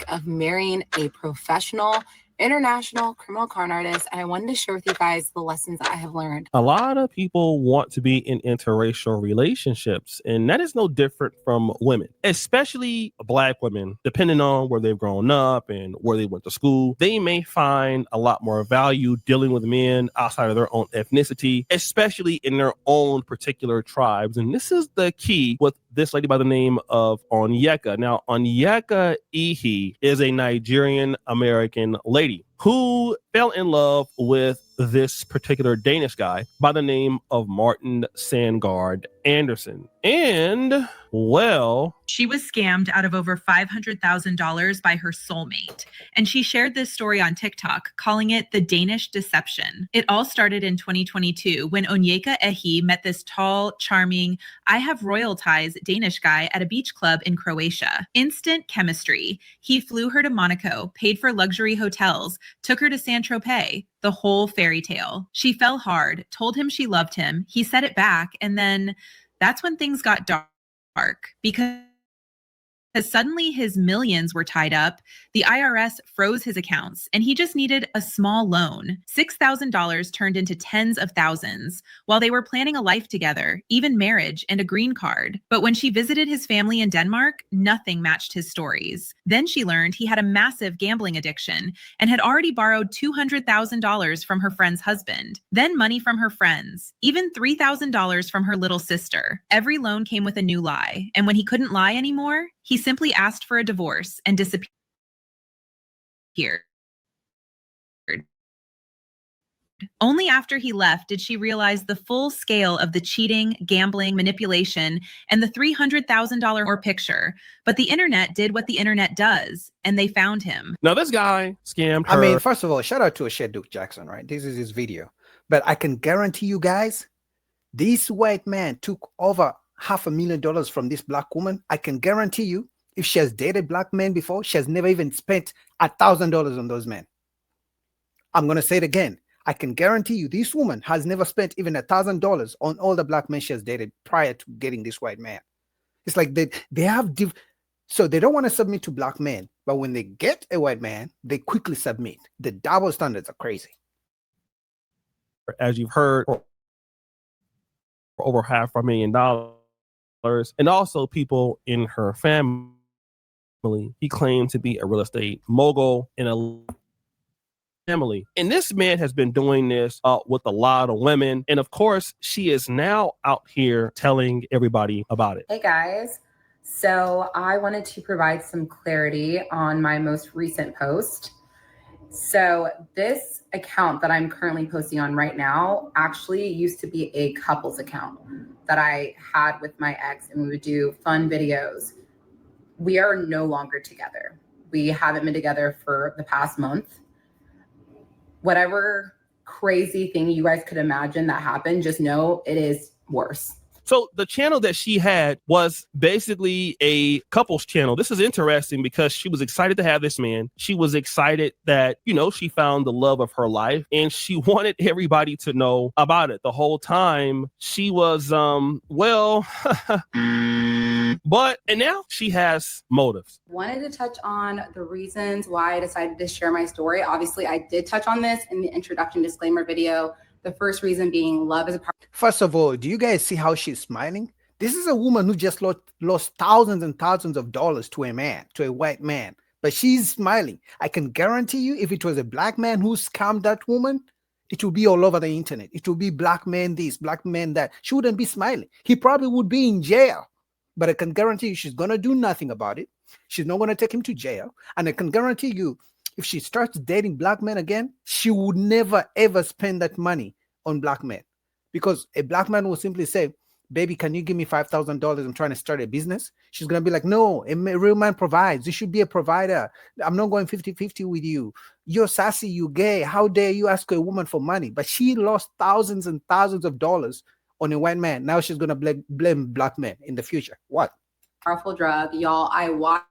of marrying a professional international criminal con artist, and I wanted to share with you guys the lessons I have learned. A lot of people want to be in interracial relationships, and that is no different from women, especially Black women. Depending on where they've grown up and where they went to school, they may find a lot more value dealing with men outside of their own ethnicity, especially in their own particular tribes. And this is the key with this lady by the name of Onyeka. Now, Onyeka Ihi is a Nigerian American lady who fell in love with this particular Danish guy by the name of Martin Sandgaard Andersen. And, well, she was scammed out of over $500,000 by her soulmate. And she shared this story on TikTok, calling it the Danish deception. It all started in 2022 when Onyeka Ehi met this tall, charming, I have royal ties Danish guy at a beach club in Croatia. Instant chemistry. He flew her to Monaco, paid for luxury hotels, took her to Saint-Tropez. The whole fairy tale. She fell hard, told him she loved him. He said it back. And then that's when things got dark because suddenly his millions were tied up. The IRS froze his accounts and he just needed a small loan. $6,000 turned into tens of thousands while they were planning a life together, even marriage and a green card. But when she visited his family in Denmark, nothing matched his stories. Then she learned he had a massive gambling addiction and had already borrowed $200,000 from her friend's husband, then money from her friends, even $3,000 from her little sister. Every loan came with a new lie. And when he couldn't lie anymore, he simply asked for a divorce and disappeared. Only after he left did she realize the full scale of the cheating, gambling, manipulation, and the $300,000 or picture. But the internet did what the internet does, and they found him. Now this guy scammed her. I mean, first of all, shout out to Ashed Duke Jackson, right? This is his video. But I can guarantee you guys, this white man took over $500,000 from this Black woman. I can guarantee you, if she has dated Black men before, she has never even spent $1,000 on those men. I'm going to say it again. I can guarantee you this woman has never spent even $1,000 on all the Black men she has dated prior to getting this white man. It's like they have, so they don't want to submit to Black men, but when they get a white man, they quickly submit. The double standards are crazy. As you've heard, for over $500,000. And also people in her family. He claimed to be a real estate mogul in a family. And this man has been doing this with a lot of women. And of course, she is now out here telling everybody about it. Hey guys. So I wanted to provide some clarity on my most recent post. So this account that I'm currently posting on right now actually used to be a couples account that I had with my ex, and we would do fun videos. We are no longer together. We haven't been together for the past month. Whatever crazy thing you guys could imagine that happened, just know it is worse. So the channel that she had was basically a couples channel. This is interesting because she was excited to have this man. She was excited that, you know, she found the love of her life and she wanted everybody to know about it. The whole time she was, well, but, and now she has motives. Wanted to touch on the reasons why I decided to share my story. Obviously, I did touch on this in the introduction disclaimer video. The first reason being love is a part. First of all, do you guys see how she's smiling? This is a woman who just lost thousands and thousands of dollars to a man, to a white man, but she's smiling. I can guarantee you, if it was a Black man who scammed that woman, it would be all over the internet. It would be Black man this, Black man that. She wouldn't be smiling. He probably would be in jail, but I can guarantee you she's going to do nothing about it. She's not going to take him to jail. And I can guarantee you, if she starts dating Black men again, she would never, ever spend that money on Black men. Because a Black man will simply say, baby, can you give me $5,000? I'm trying to start a business. She's going to be like, no, a real man provides. You should be a provider. I'm not going 50-50 with you. You're sassy, you gay. How dare you ask a woman for money? But she lost thousands and thousands of dollars on a white man. Now she's going to blame Black men in the future. What? Powerful drug. Y'all, I watched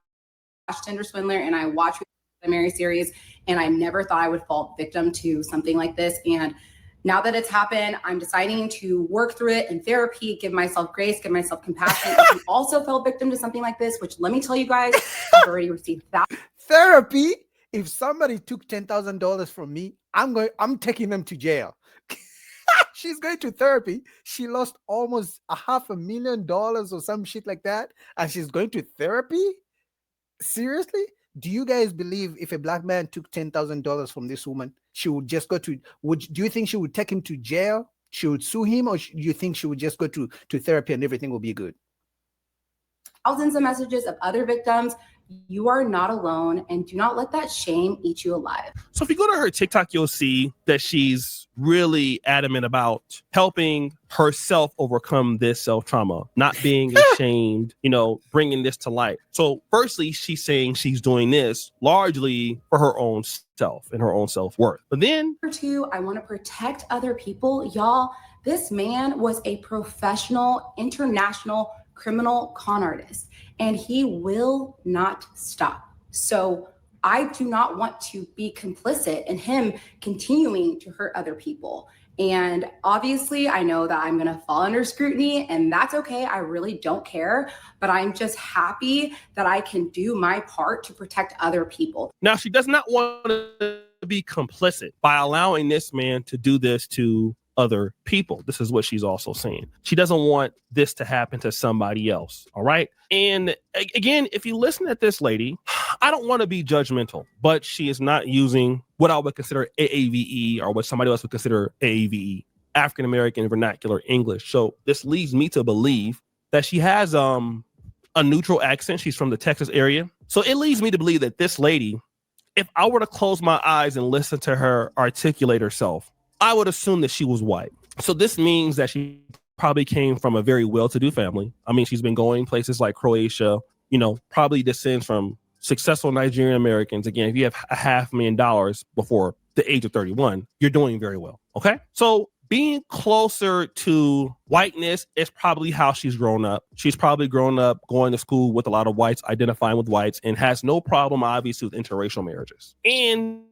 Tinder Swindler and I watched the Mary series, and I never thought I would fall victim to something like this. And now that it's happened, I'm deciding to work through it in therapy, give myself grace, give myself compassion. If you also fell victim to something like this, which let me tell you guys, I've already received that. Therapy. If somebody took $10,000 from me, I'm taking them to jail. She's going to therapy. She lost almost $500,000 or some shit like that, and she's going to therapy. Seriously? Do you guys believe if a black man took $10,000 from this woman, she would just go to? Do you think she would take him to jail? She would sue him, or do you think she would just go to therapy and everything will be good? Thousands of messages of other victims. You are not alone, and do not let that shame eat you alive. So if you go to her TikTok, you'll see that she's really adamant about helping herself overcome this self-trauma, not being ashamed, bringing this to light. So firstly, she's saying she's doing this largely for her own self and her own self-worth. But then Number two, I want to protect other people. Y'all, this man was a professional, international criminal con artist, and he will not stop. So I do not want to be complicit in him continuing to hurt other people. And obviously, I know that I'm going to fall under scrutiny, and that's okay. I really don't care, but I'm just happy that I can do my part to protect other people. now she does not want to be complicit by allowing this man to do this to other people. This is what she's also saying. She doesn't want this to happen to somebody else. All right. And again, if you listen to this lady, I don't want to be judgmental, but she is not using what I would consider AAVE or what somebody else would consider AAVE, African American vernacular English. So this leads me to believe that she has a neutral accent. She's from the Texas area. So it leads me to believe that this lady, if I were to close my eyes and listen to her articulate herself, I would assume that she was white. So this means that she probably came from a very well-to-do family. I mean, she's been going places like Croatia, probably descends from successful Nigerian Americans. Again, if you have $500,000 before the age of 31, you're doing very well. Okay. So being closer to whiteness is probably how she's grown up. She's probably grown up going to school with a lot of whites, identifying with whites, and has no problem, obviously, with interracial marriages. And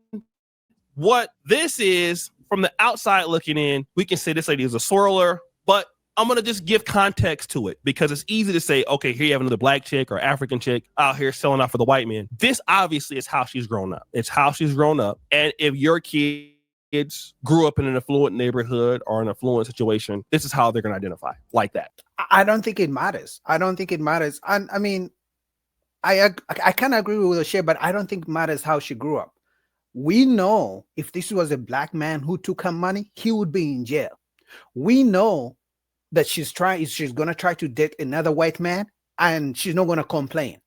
what this is, from the outside looking in, we can say this lady is a swirler, but I'm going to just give context to it because it's easy to say, okay, here you have another black chick or African chick out here selling out for the white man. This obviously is how she's grown up. It's how she's grown up. And if your kids grew up in an affluent neighborhood or an affluent situation, this is how they're going to identify like that. I don't think it matters. I don't think it matters. And I mean, I kind of agree with O'Shea, but I don't think it matters how she grew up. We know if this was a black man who took her money, he would be in jail. We know that she's going to try to date another white man and she's not going to complain,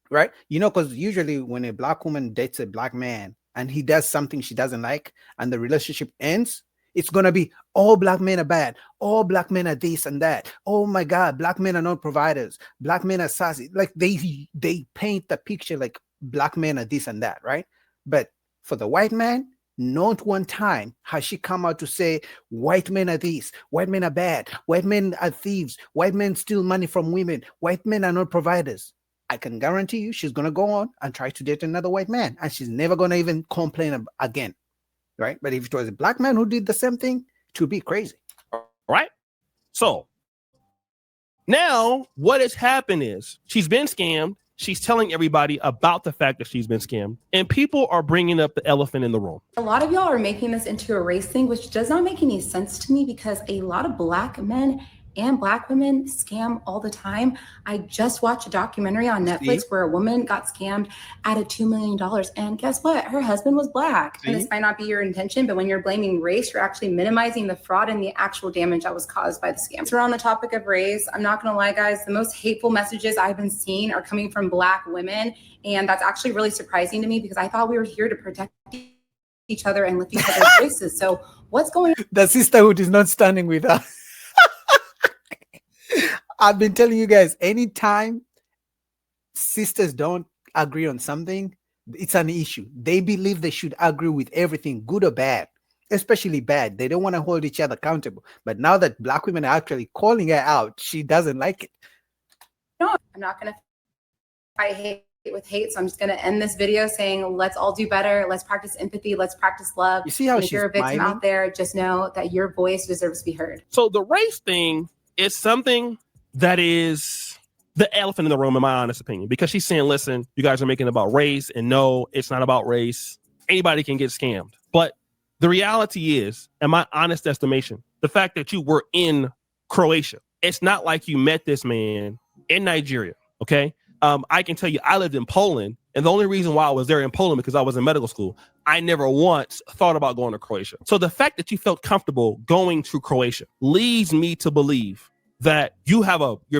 right? Because usually when a black woman dates a black man and he does something she doesn't like and the relationship ends, it's going to be all black men are bad. All black men are this and that. Oh my God, black men are not providers. Black men are sassy. Like they paint the picture like black men are this and that, right? But for the white man, not one time has she come out to say white men are this, white men are bad, white men are thieves, white men steal money from women, white men are not providers. I can guarantee you she's going to go on and try to date another white man and she's never going to even complain again, right? But if it was a black man who did the same thing, it would be crazy. Right? So now what has happened is she's been scammed. She's telling everybody about the fact that she's been scammed, and people are bringing up the elephant in the room. A lot of y'all are making this into a race thing, which does not make any sense to me because a lot of black men and black women scam all the time. I just watched a documentary on Netflix where a woman got scammed out of $2 million. And guess what? Her husband was black. And this might not be your intention, but when you're blaming race, you're actually minimizing the fraud and the actual damage that was caused by the scam. So we're on the topic of race. I'm not going to lie, guys. The most hateful messages I've been seeing are coming from black women. And that's actually really surprising to me because I thought we were here to protect each other and lift each other's voices. So what's going on? The sisterhood is not standing with us. I've been telling you guys, anytime sisters don't agree on something, it's an issue. They believe they should agree with everything, good or bad, especially bad. They don't want to hold each other accountable. But now that black women are actually calling her out, she doesn't like it. No, I'm not going to fight hate with hate. So I'm just going to end this video saying, let's all do better. Let's practice empathy. Let's practice love. You see how if you're a victim out there, just know that your voice deserves to be heard. So the race thing is something that is the elephant in the room, in my honest opinion, because she's saying, listen, you guys are making it about race, and no, it's not about race. Anybody can get scammed. But the reality is, in my honest estimation, the fact that you were in Croatia, it's not like you met this man in Nigeria, okay? I can tell you, I lived in Poland, and the only reason why I was there in Poland because I was in medical school. I never once thought about going to Croatia. So the fact that you felt comfortable going to Croatia leads me to believe that you're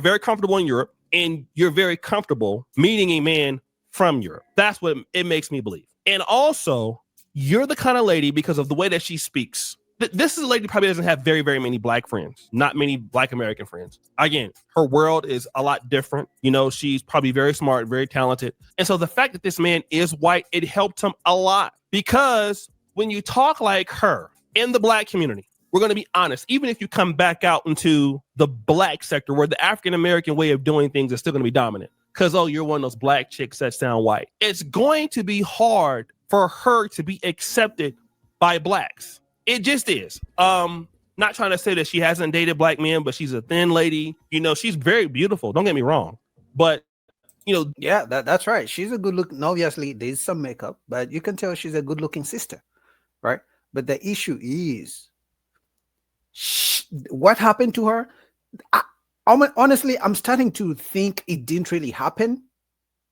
very comfortable in Europe, and you're very comfortable meeting a man from Europe. That's what it makes me believe. And also, you're the kind of lady, because of the way that she speaks. This is a lady who probably doesn't have very, very many black friends, not many black American friends. Again, her world is a lot different. You know, she's probably very smart, very talented. And so the fact that this man is white, it helped him a lot, because when you talk like her in the black community, we're going to be honest, even if you come back out into the black sector where the African-American way of doing things is still going to be dominant, because, oh, you're one of those black chicks that sound white. It's going to be hard for her to be accepted by blacks. It just is. Not trying to say that she hasn't dated black men, but she's a thin lady. You know, she's very beautiful. Don't get me wrong. But, you know. Yeah, that's right. She's a good look. Obviously, there's some makeup, but you can tell she's a good looking sister, right? But the issue is, what happened to her? Honestly, I'm starting to think it didn't really happen.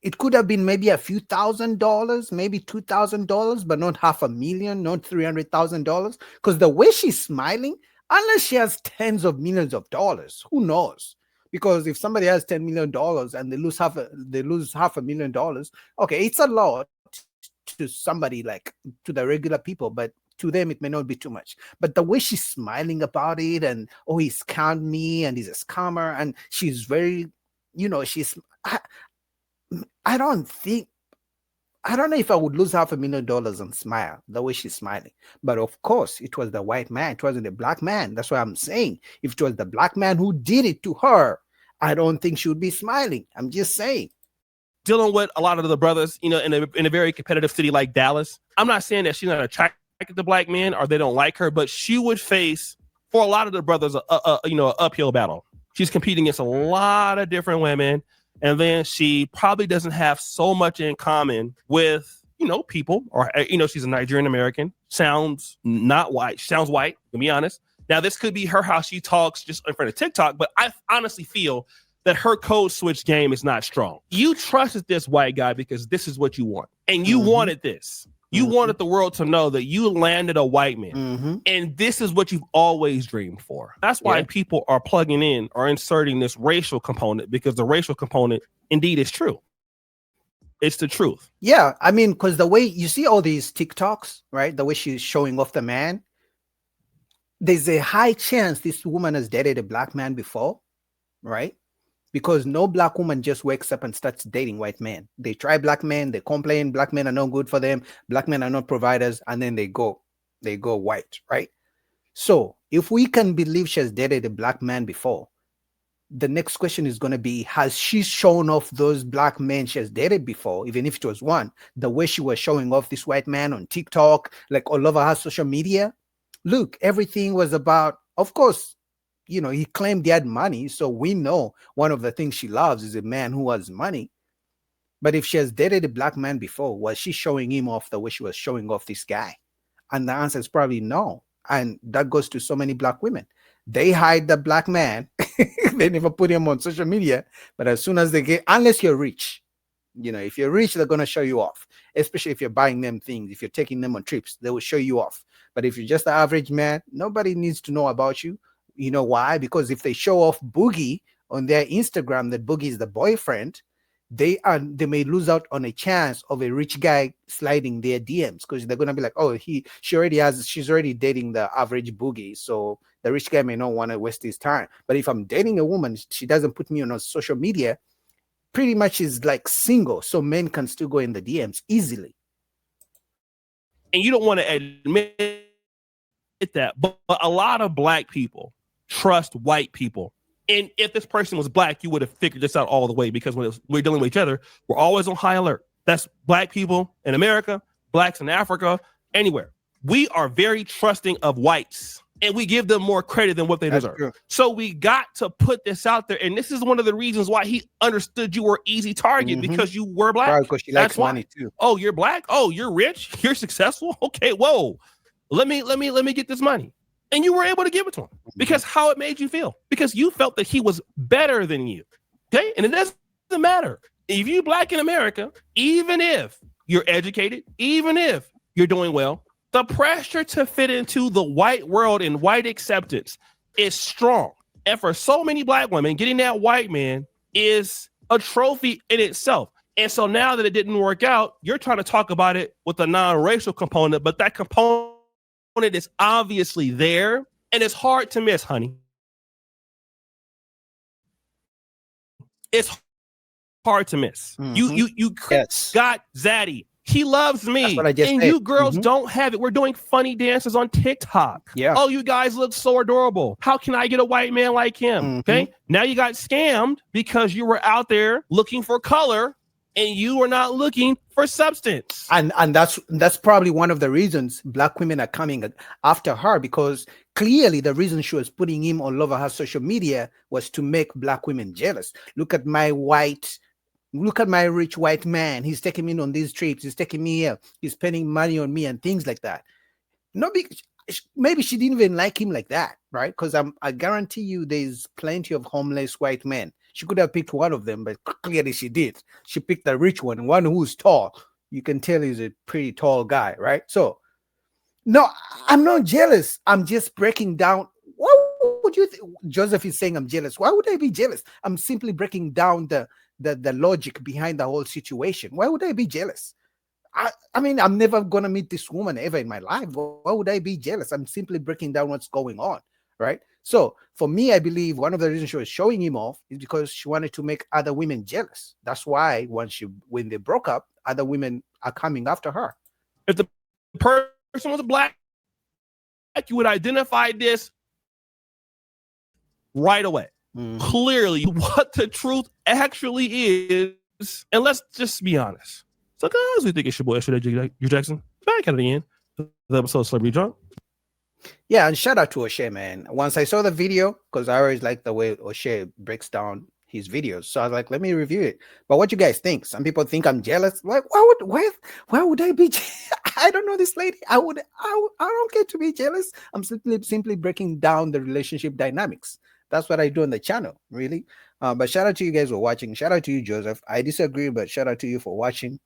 It could have been maybe a few $1,000s, maybe $2,000, but not $500,000, not $300,000. Because the way she's smiling, unless she has tens of millions of dollars, who knows? Because if somebody has $10 million and they lose $500,000, okay, it's a lot to somebody, like to the regular people, but to them it may not be too much. But the way she's smiling about it, and oh, he scammed me and he's a scammer, and she's very, you know, I don't know if I would lose $500,000 and smile the way she's smiling. But of course, it was the white man. It wasn't the black man. That's why I'm saying, if it was the black man who did it to her, I don't think she would be smiling. I'm just saying. Dealing with a lot of the brothers, you know, in a very competitive city like Dallas, I'm not saying that she's not attracted to black men or they don't like her, but she would face, for a lot of the brothers, an uphill battle. She's competing against a lot of different women. And then she probably doesn't have so much in common with, you know, people, or, you know, she's a Nigerian American, sounds not white, sounds white, to be honest. Now, this could be her, how she talks just in front of TikTok, but I honestly feel that her code switch game is not strong. You trusted this white guy because this is what you want. And you wanted this. You wanted the world to know that you landed a white man. And this is what you've always dreamed for. That's why people are plugging in or inserting this racial component, because the racial component indeed is true. It's the truth. Yeah, I mean, because the way you see all these TikToks, right? The way she's showing off the man, there's a high chance this woman has dated a black man before, right? Because no black woman just wakes up and starts dating white men. They try black men, they complain, black men are not good for them, black men are not providers, and then they go white, right? So if we can believe she has dated a black man before, the next question is going to be, has she shown off those black men she has dated before, even if it was one, the way she was showing off this white man on TikTok, like all over her social media? Look, everything was about, of course, you know, he claimed he had money. So we know one of the things she loves is a man who has money. But if she has dated a black man before, was she showing him off the way she was showing off this guy? And the answer is probably no. And that goes to so many black women. They hide the black man. They never put him on social media. But as soon as they get, unless you're rich, you know, if you're rich, they're going to show you off, especially if you're buying them things. If you're taking them on trips, they will show you off. But if you're just an average man, nobody needs to know about you. You know why? Because if they show off Boogie on their Instagram, that Boogie is the boyfriend, they may lose out on a chance of a rich guy sliding their DMs, because they're gonna be like, oh, she's already dating the average Boogie, so the rich guy may not want to waste his time. But if I'm dating a woman, she doesn't put me on her social media, pretty much is like single, so men can still go in the DMs easily. And you don't want to admit that, but a lot of black people trust white people. And if this person was black, you would have figured this out all the way, because when we're dealing with each other, we're always on high alert. That's black people in America, blacks in Africa, anywhere. We are very trusting of whites. and we give them more credit than what they That's deserve. true. So we got to put this out there. And this is one of the reasons why he understood you were easy target, because you were black. Probably because she likes That's why. money too. Oh, you're black? Oh, you're rich? You're successful? Okay, whoa. Let me get this money. And you were able to give it to him because how it made you feel. Because you felt that he was better than you. Okay? And it doesn't matter. If you black in America, even if you're educated, even if you're doing well, the pressure to fit into the white world and white acceptance is strong. And for so many black women, getting that white man is a trophy in itself. And so now that it didn't work out, you're trying to talk about it with a non-racial component, but that component is obviously there and it's hard to miss, honey. It's hard to miss. You Yes. got Zaddy. He loves me. That's what I just and said. you girls don't have it. We're doing funny dances on TikTok. Yeah. Oh, you guys look so adorable. How can I get a white man like him? Okay. Now you got scammed because you were out there looking for color and you were not looking for substance. And that's probably one of the reasons black women are coming after her, because clearly the reason she was putting him all over her social media was to make black women jealous. Look at my rich white man. He's taking me on these trips. He's taking me here. He's spending money on me and things like that. Maybe she didn't even like him like that, right? Because I guarantee you there's plenty of homeless white men. She could have picked one of them, but clearly she did. She picked the rich one who's tall. You can tell he's a pretty tall guy, right? So, no, I'm not jealous. I'm just breaking down. What would you think? Joseph is saying I'm jealous. Why would I be jealous? I'm simply breaking down the logic behind the whole situation. Why would I be jealous? I mean, I'm never going to meet this woman ever in my life. Why would I be jealous? I'm simply breaking down what's going on, right? So for me, I believe one of the reasons she was showing him off is because she wanted to make other women jealous. That's why when they broke up, other women are coming after her. If the person was black, you would identify this right away. Clearly what the truth actually is. And let's just be honest. So guys, we think it's your boy O'Shea Jackson. Back at the end of the episode of Celebrity Drunk. Yeah, and shout out to O'Shea, man. Once I saw the video, because I always like the way O'Shea breaks down his videos, so I was like, let me review it. But what you guys think? Some people think I'm jealous. Like, why would I be? I don't know this lady. I don't get to be jealous. I'm simply breaking down the relationship dynamics. That's what I do on the channel, really. But shout out to you guys for watching. Shout out to you, Joseph. I disagree, but shout out to you for watching.